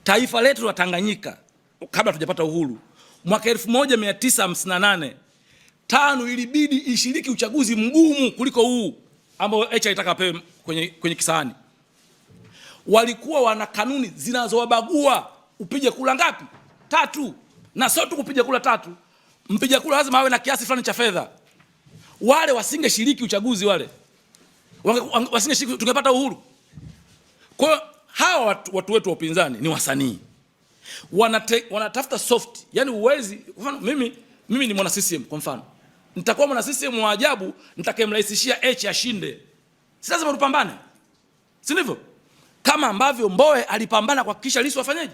taifa letu la Tanganyika kabla tujapata uhuru mwaka 1958 TANU ilibidi ishiriki uchaguzi mgumu kuliko huu ambao Heche alitaka apewe kwenye kisahani. Walikuwa wana kanuni zinazowabagua. Upige kula ngapi? 3. Na sio tu kupiga kula 3. Mpiga kula lazima awe na kiasi fulani cha fedha. Wale wasingeshiriki uchaguzi, wale wasingeshiriki, tungepata uhuru. Kwa hawa watu wetu wa upinzani ni wasanii. Wanatafuta soft. Yaani uwezi, mfano mimi ni mwana CCM kwa mfano. Nitakuwa mwana CCM wa ajabu nitakayemrahisishia Heche ashinde. Si lazima tupambane. Si ndivyo? Kama ambavyo Mbowe alipambana kuhakikisha Lissu afanyeje?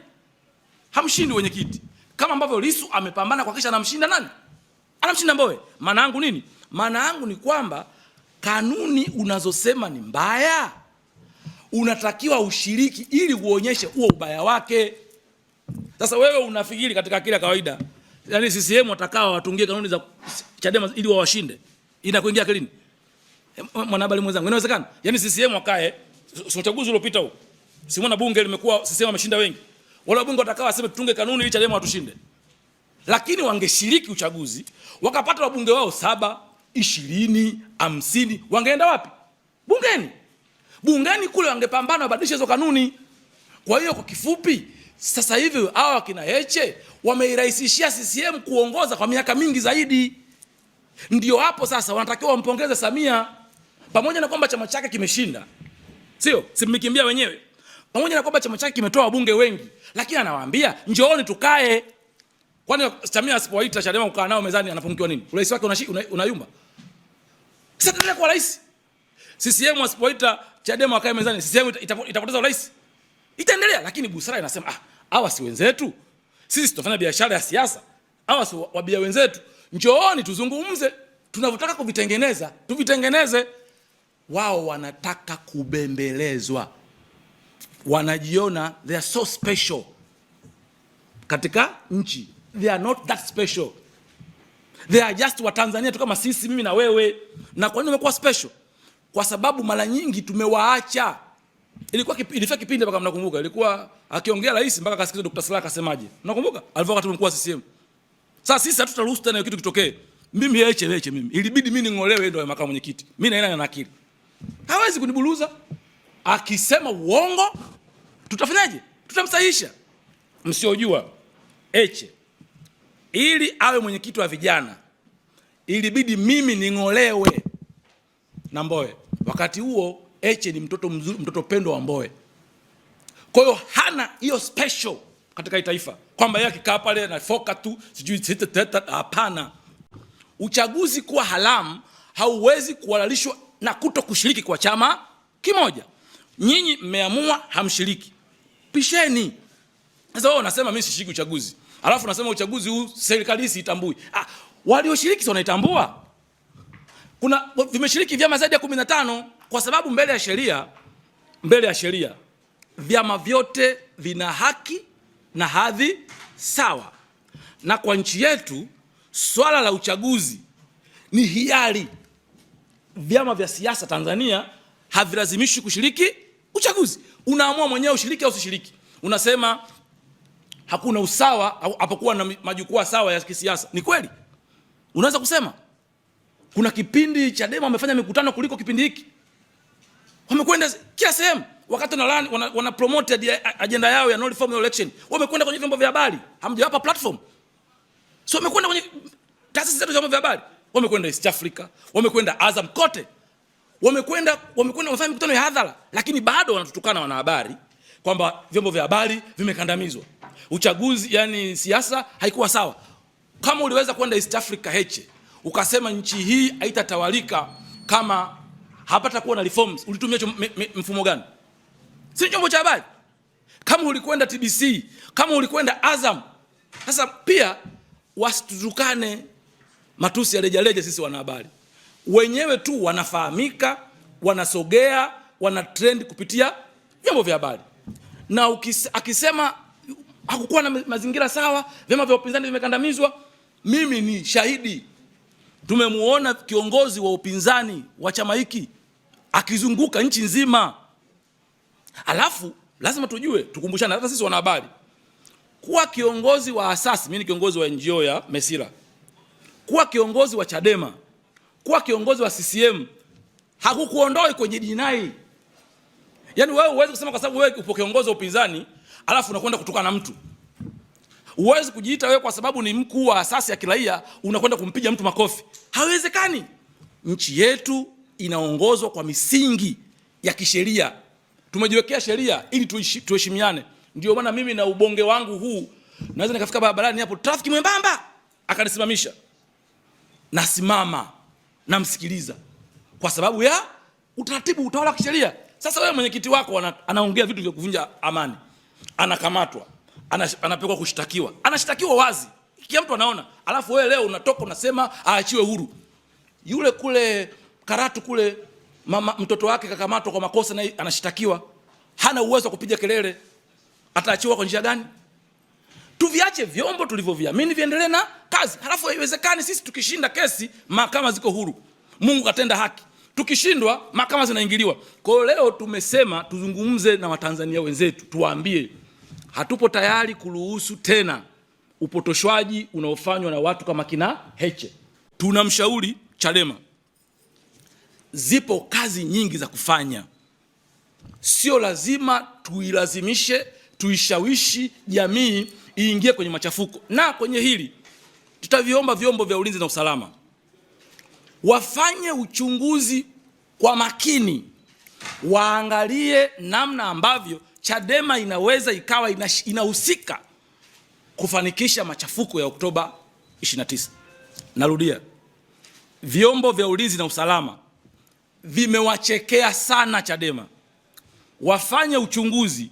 Hamshindi wenye kiti. Kama ambavyo Lissu amepambana kuhakikisha anamshinda nani? Anamshinda Mbowe. Maana yangu nini? Maana yangu ni kwamba kanuni unazosema ni mbaya, unatakiwa ushiriki ili uonyeshe huo ubaya wake. Sasa wewe unafikiri katika akili ya kawaida, yani CCM watakao watungie kanuni za Chadema ili wawashinde, inakuingia akilini? Mwanahabari mwenzangu, inawezekana? Yani CCM wakae, uchaguzi uliopita huo, simuona bunge limekuwa CCM ameshinda wengi, wale wabunge watakao waseme tutunge kanuni ili Chadema watushinde. Lakini wangeshiriki uchaguzi, wakapata wabunge wao 7, 20, 50, wangeenda wapi? Bungeni. Bungeni kule wangepambana wabadilishe hizo kanuni. Kwa hiyo kwa kifupi, sasa hivi hawa kina Heche wameirahisishia CCM kuongoza kwa miaka mingi zaidi. Ndio hapo sasa wanatakiwa wampongeze Samia, pamoja na kwamba chama chake kimeshinda. Sio? Simkimbia wenyewe. Pamoja na kwamba chama chake kimetoa wabunge wengi, lakini anawaambia njooni tukae. Kwani Samia asipowaita Chadema kukaa nao mezani anapungukiwa nini? Urais wake unayumba. Sasa tena kwa rais. CCM asipoita Chadema wakae mezani, CCM itapoteza urais. Itaendelea, lakini busara inasema hawa si wenzetu. Sisi tunafanya biashara ya siasa. Hawa si wabia wenzetu. Njooni tuzungumze. Tunavyotaka kuvitengeneza, tuvitengeneze. Wao wanataka kubembelezwa. Wanajiona they are so special katika nchi. They are not that special. They are just wa Tanzania tu kama sisi, mimi na wewe. Na kwa nini wamekuwa special? Kwa sababu mara nyingi tumewaacha. Ilifika kipindi mpaka mnakumbuka, ilikuwa akiongea rais mpaka kasikiza Dr. Slaa akasemaje. Mnakumbuka? Alivyokuwa katibu mkuu wa CCM. Sasa sisi hatutaruhusu tena kitu kitokee. Mimi Heche mimi. Ilibidi mimi ning'olewe ndio makamu mwenyekiti. Mimi na akili. Hawezi kunibuluza. Akisema uongo, tutafanyaje? Tutamsahihisha. Msiojua, Heche ili awe mwenyekiti wa vijana ilibidi mimi ning'olewe na Mbowe. Wakati huo Heche ni mtoto mzuri, mtoto pendo wa Mbowe. Kwa hiyo hana hiyo special katika taifa kwamba yeye akikaa pale na foka tu sijui hapana. Uchaguzi kuwa haramu hauwezi kuhalalishwa na kuto kushiriki kwa chama kimoja. Nyinyi mmeamua hamshiriki, pisheni. Sasa wewe unasema mimi sishiriki uchaguzi, alafu unasema uchaguzi huu serikali siitambui. Walioshiriki wanaitambua. Kuna vimeshiriki vyama zaidi ya 15 kwa sababu mbele ya sheria vyama vyote vina haki na hadhi sawa. Na kwa nchi yetu swala la uchaguzi ni hiari. Vyama vya siasa Tanzania havilazimishi kushiriki uchaguzi. Unaamua mwenyewe ushiriki au usishiriki. Unasema hakuna usawa hapakuwa na majukwaa sawa ya kisiasa. Ni kweli? Unaweza kusema kuna kipindi Chadema wamefanya mikutano kuliko kipindi hiki. Wamekwenda kila sehemu wakati wana promote agenda yao ya no reform election. Wamekwenda kwenye vyombo vya habari. Hamjawapa platform. So wamekwenda kwenye taasisi zetu za vyombo vya habari. Wamekwenda East Africa, wamekwenda Azam kote. Wamekwenda wafanya mikutano ya hadhara, lakini bado wanatutukana wanahabari kwamba vyombo vya habari vimekandamizwa. Uchaguzi, yani siasa haikuwa sawa. Kama uliweza kwenda East Africa Heche, ukasema nchi hii haitatawalika kama hapata kuwa na reforms, ulitumia mfumo gani? Si chombo cha habari. Kama ulikwenda TBC, kama ulikwenda Azam. Sasa pia wasitutukane matusi ya reja sisi wanahabari. Wenyewe tu wanafahamika, wanasogea, wana trend kupitia vyombo vya habari. Na akisema hakukuwa na mazingira sawa, vyama vya upinzani vimekandamizwa, mimi ni shahidi. Tumemuona kiongozi wa upinzani wa chama hiki akizunguka nchi nzima. Alafu lazima tujue, tukumbushane hata sisi wanahabari. kuwa kiongozi wa asasi, mimi ni kiongozi wa NGO ya Mesila, kuwa kiongozi wa Chadema, kuwa kiongozi wa CCM hakukuondoi kwenye jinai. Yaani wewe huwezi kusema kwa sababu wewe upo kiongozi wa upinzani alafu unakwenda kutukana na mtu. Huwezi kujiita wewe kwa sababu ni mkuu wa asasi ya kiraia unakwenda kumpiga mtu makofi. Haiwezekani. Nchi yetu inaongozwa kwa misingi ya kisheria. Tumejiwekea sheria ili tuheshimiane. Ndio maana mimi na ubonge wangu huu naweza nikafika barabarani hapo trafiki mwembamba akanisimamisha. Nasimama namsikiliza kwa sababu ya utaratibu, utawala wa kisheria. Sasa wewe mwenyekiti wako anaongea vitu vya kuvunja amani, anakamatwa, anapelekwa kushtakiwa, anashtakiwa wazi, kila mtu anaona, alafu wewe leo unatoka unasema aachiwe huru. Yule kule Karatu kule mama mtoto wake kakamatwa kwa makosa na anashtakiwa, hana uwezo wa kupiga kelele, ataachiwa kwa njia gani? Tuviache vyombo tulivyoviamini viendelee na kazi. Halafu haiwezekani sisi tukishinda kesi mahakama ziko huru, Mungu katenda haki, tukishindwa mahakama zinaingiliwa. Kwa hiyo leo tumesema tuzungumze na Watanzania wenzetu, tuwaambie hatupo tayari kuruhusu tena upotoshwaji unaofanywa na watu kama kina Heche. Tunamshauri Chadema, zipo kazi nyingi za kufanya, sio lazima tuilazimishe, tuishawishi jamii iingie kwenye machafuko. Na kwenye hili tutaviomba vyombo vya ulinzi na usalama wafanye uchunguzi kwa makini, waangalie namna ambavyo Chadema inaweza ikawa inahusika kufanikisha machafuko ya Oktoba 29. Narudia, vyombo vya ulinzi na usalama vimewachekea sana Chadema. Wafanye uchunguzi,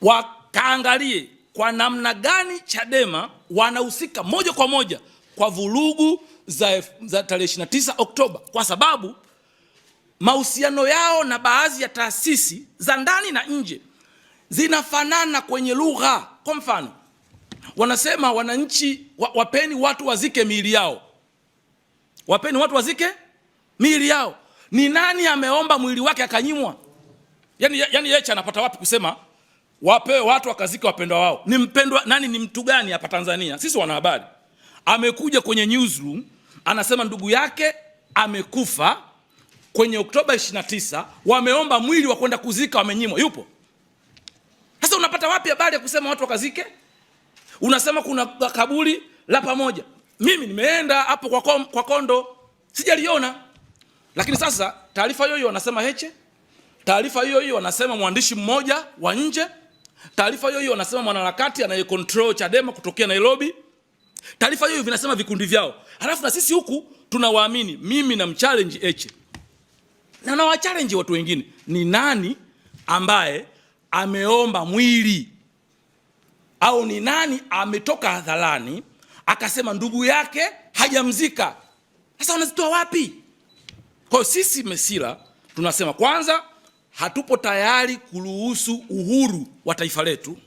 wakaangalie kwa namna gani Chadema wanahusika moja kwa moja kwa vurugu za tarehe 29 Oktoba, kwa sababu mahusiano yao na baadhi ya taasisi za ndani na nje zinafanana kwenye lugha. Kwa mfano, wanasema wananchi wapeni watu wazike miili yao. Wapeni watu wazike miili yao. Ni nani ameomba mwili wake akanyimwa? Yaani Heche anapata wapi kusema wapewe watu wakazike wapendwa wao? Ni mpendwa nani? Ni mtu gani hapa Tanzania? Sisi wanahabari. Amekuja kwenye newsroom anasema ndugu yake amekufa kwenye Oktoba 29, wameomba mwili wa kwenda kuzika wamenyimwa. Yupo? Sasa unapata wapi habari ya kusema watu wakazike? Unasema kuna kaburi la pamoja. Mimi nimeenda hapo kwa Kondo, sijaliona. Lakini sasa taarifa hiyo wanasema Heche, taarifa hiyo wanasema mwandishi mmoja wa nje, taarifa hiyo wanasema mwanaharakati anayecontrol Chadema kutokea Nairobi, taarifa hiyo vinasema vikundi vyao. Halafu na sisi huku tunawaamini. Mimi na mchallenge Heche na nawachallenge watu wengine, ni nani ambaye ameomba mwili au ni nani ametoka hadharani akasema ndugu yake hajamzika? Sasa wanazitoa wapi? Kwa sisi Mesila tunasema kwanza, hatupo tayari kuruhusu uhuru wa taifa letu,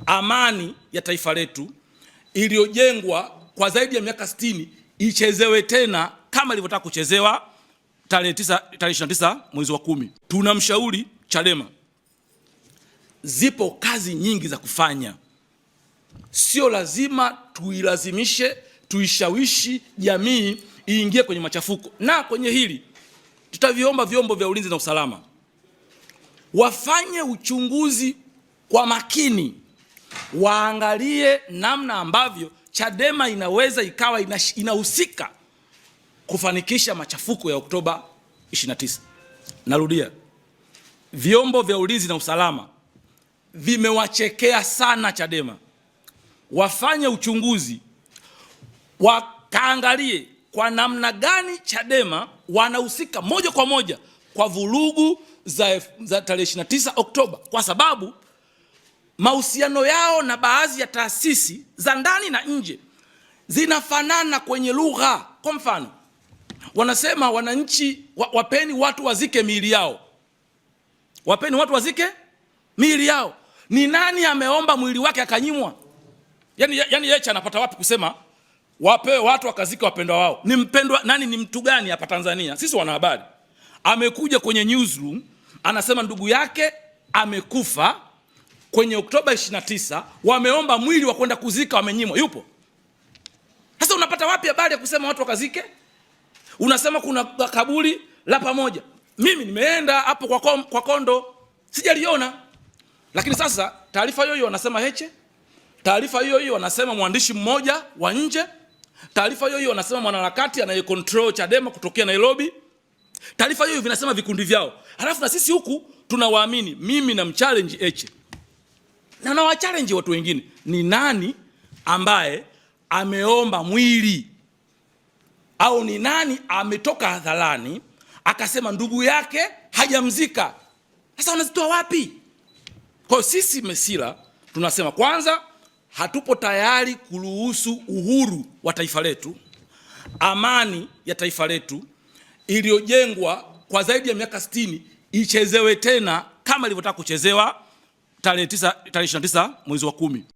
amani ya taifa letu iliyojengwa kwa zaidi ya miaka 60 ichezewe tena kama ilivyotaka kuchezewa tarehe 29 mwezi wa 10. Tunamshauri Chadema, zipo kazi nyingi za kufanya, sio lazima tuilazimishe, tuishawishi jamii iingie kwenye machafuko. Na kwenye hili tutaviomba vyombo vya ulinzi na usalama wafanye uchunguzi kwa makini, waangalie namna ambavyo Chadema inaweza ikawa inahusika kufanikisha machafuko ya Oktoba 29. Narudia, vyombo vya ulinzi na usalama vimewachekea sana Chadema. Wafanye uchunguzi, wakaangalie kwa namna gani Chadema wanahusika moja kwa moja kwa vurugu za tarehe 29 Oktoba, kwa sababu mahusiano yao na baadhi ya taasisi za ndani na nje zinafanana kwenye lugha. Kwa mfano, wanasema wananchi wapeni watu wazike miili yao. Wapeni watu wazike miili yao. Ni nani ameomba mwili wake akanyimwa? Yaani Heche anapata wapi kusema wapewe watu wakazike wapendwa wao? Ni mpendwa nani? Ni mtu gani hapa Tanzania? Sisi wanahabari. Amekuja kwenye newsroom anasema ndugu yake amekufa kwenye Oktoba 29 wameomba mwili wa kwenda kuzika, wamenyimwa. Yupo? Sasa unapata wapi habari ya kusema watu wakazike? Unasema kuna kaburi la pamoja. Mimi nimeenda hapo kwa Kondo, sijaliona. Lakini sasa taarifa hiyo wanasema Heche, taarifa hiyo wanasema mwandishi mmoja wa nje, taarifa hiyo wanasema mwanaharakati anayecontrol Chadema kutokea Nairobi, taarifa hiyo vinasema vikundi vyao. Halafu na sisi huku tunawaamini. Mimi na mchallenge Heche na nawachallenge watu wengine, ni nani ambaye ameomba mwili, au ni nani ametoka hadharani akasema ndugu yake hajamzika? Sasa wanazitoa wapi? Kwa sisi Mesila tunasema, kwanza, hatupo tayari kuruhusu uhuru wa taifa letu, amani ya taifa letu iliyojengwa kwa zaidi ya miaka 60 ichezewe tena kama ilivyotaka kuchezewa tarehe 29 mwezi wa 10.